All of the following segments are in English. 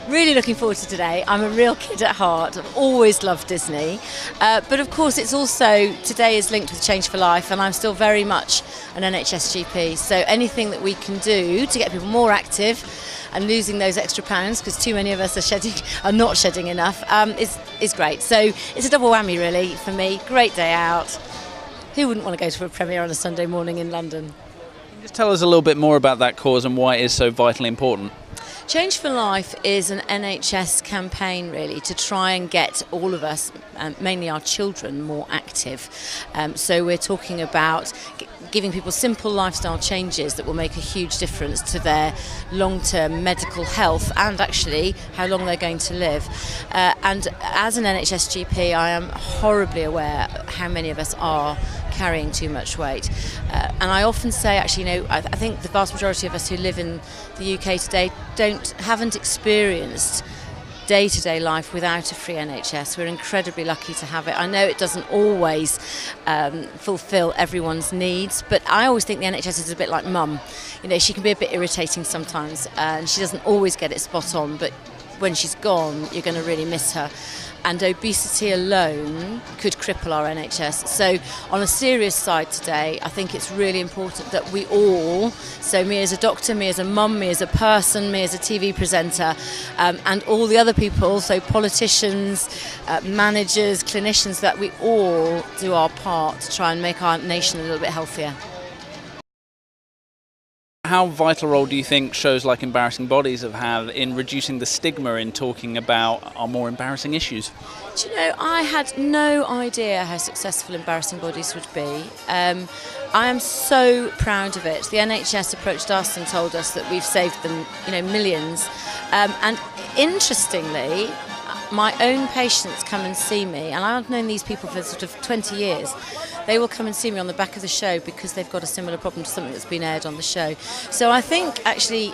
Really looking forward to today. I'm a real kid at heart. I've always loved Disney. But of course, it's also, today is linked with Change for Life, and I'm still very much an NHS GP. So anything that we can do to get people more active and losing those extra pounds, because too many of us are not shedding enough, is great. So it's a double whammy, really, for me. Great day out. Who wouldn't want to go to a premiere on a Sunday morning in London? Just tell us a little bit more about that cause and why it is so vitally important. Change for Life is an NHS campaign, really, to try and get all of us, mainly our children, more active. So we're talking about giving people simple lifestyle changes that will make a huge difference to their long-term medical health and actually how long they're going to live. And as an NHS GP, I am horribly aware how many of us are carrying too much weight. And I often say, actually, I think the vast majority of us who live in the UK today haven't experienced day-to-day life without a free NHS. We're incredibly lucky to have it. I know it doesn't always fulfil everyone's needs, but I always think the NHS is a bit like mum. She can be a bit irritating sometimes, and she doesn't always get it spot on, but when she's gone, you're going to really miss her. And obesity alone could cripple our NHS. So on a serious side today, I think it's really important that we all, so me as a doctor, me as a mum, me as a person, me as a TV presenter, and all the other people, so politicians, managers, clinicians, that we all do our part to try and make our nation a little bit healthier. How vital a role do you think shows like Embarrassing Bodies have in reducing the stigma in talking about our more embarrassing issues? Do you know, I had no idea how successful Embarrassing Bodies would be. I am so proud of it. The NHS approached us and told us that we've saved them, millions. And interestingly, my own patients come and see me, and I've known these people for sort of 20 years. They will come and see me on the back of the show because they've got a similar problem to something that's been aired on the show. So I think actually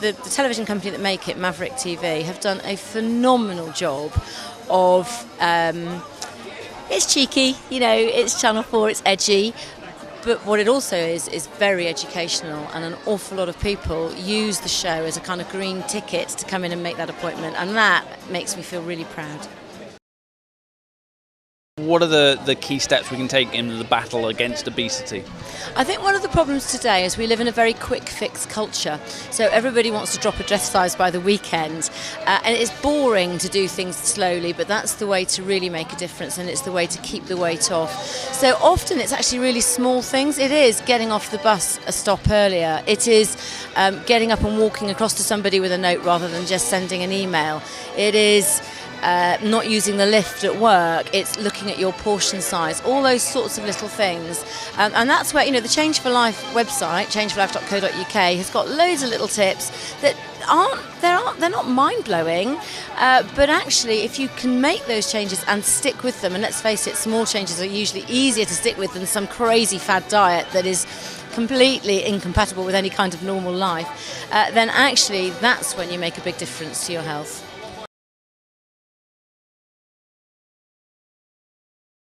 the television company that make it, Maverick TV, have done a phenomenal job of, it's cheeky, it's Channel 4, it's edgy, but what it also is very educational, and an awful lot of people use the show as a kind of green ticket to come in and make that appointment, and that makes me feel really proud. What are the key steps we can take in the battle against obesity? I think one of the problems today is we live in a very quick fix culture. So everybody wants to drop a dress size by the weekend. And it's boring to do things slowly, but that's the way to really make a difference, and it's the way to keep the weight off. So often it's actually really small things. It is getting off the bus a stop earlier. It is getting up and walking across to somebody with a note rather than just sending an email. It is not using the lift at work. It's looking at your portion size, all those sorts of little things, and that's where the Change for Life website, changeforlife.co.uk, has got loads of little tips that they're not mind-blowing, but actually if you can make those changes and stick with them, and let's face it, small changes are usually easier to stick with than some crazy fad diet that is completely incompatible with any kind of normal life, then actually that's when you make a big difference to your health.